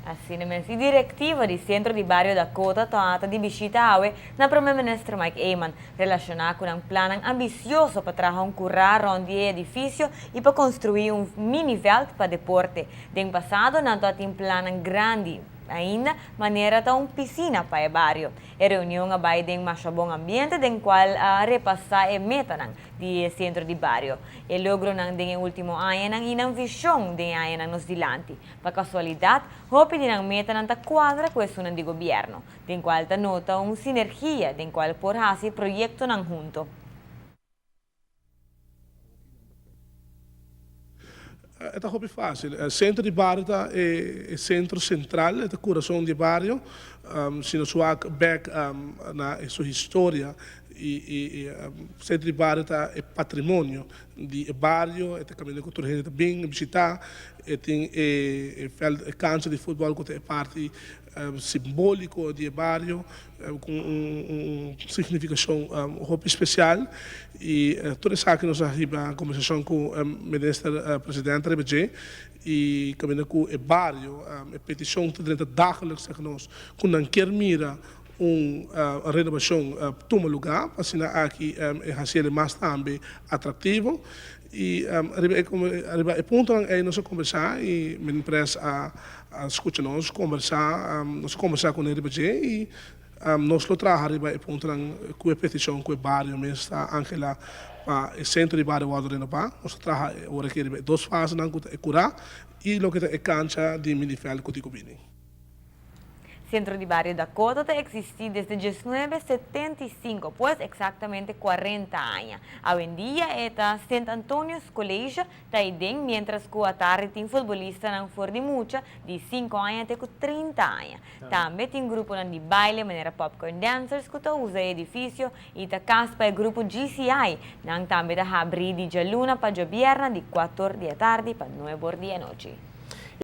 Assim mesmo, a diretiva do Centro de Barrio da Cota está de visita na Primeiro-Ministro Mike Eyman, relacionada com um plano ambicioso para trazer um currar onde é edifício e para construir um mini-veld para deporte. No passado, não tem um plano grande ainda, maneira de uma piscina para o bairro. A reunião vai ter um bom ambiente, em qual repassar a meta do centro de bairro. O logro no último ano e a visão de ano nos dilante. Para casualidade, a a meta não quadra com isso do governo, em qual nota uma sinergia, em qual por fazer projeto junto. É hobby fácil. O centro de bairro é o centro central, é o coração do bairro. Se nós olhamos back na sua história, o centro de bairro é patrimônio do bairro, é o caminho cultural que bem visitar, tem o campo de futebol que é parte simbólico do bairro, com uma significação especial. E toda essa que nós arriba a conversação com o ministro-presidente Rebejé e caminho com o bairro, a petição que dagelijks que nós com não quer mira uma renovação toma lugar, assim aqui é fazer mais também atrativo. E arriba ponto é nós conversar e me empresa a escutar nós conversar com ele e nós lo traga arriba e ponto com a petição com o bairro mesmo está Angela para o centro de bairro o renovar nós traga agora que duas fases não é curar e lo que é cancha de minifel que digo bem. Centro de Barrio da Cota existe desde 1975, pues exactamente 40 años. Hoy en día está St. Antonio's College, también mientras que a tarde tem futbolista não for de mucha, de 5 anos até 30 anos. Também tem grupo de baile, maneira popcorn dancers, que usa edifício e ta caspa é grupo GCI, não também da abrir de luna para a viernes de 4 da tarde para 9 da noite.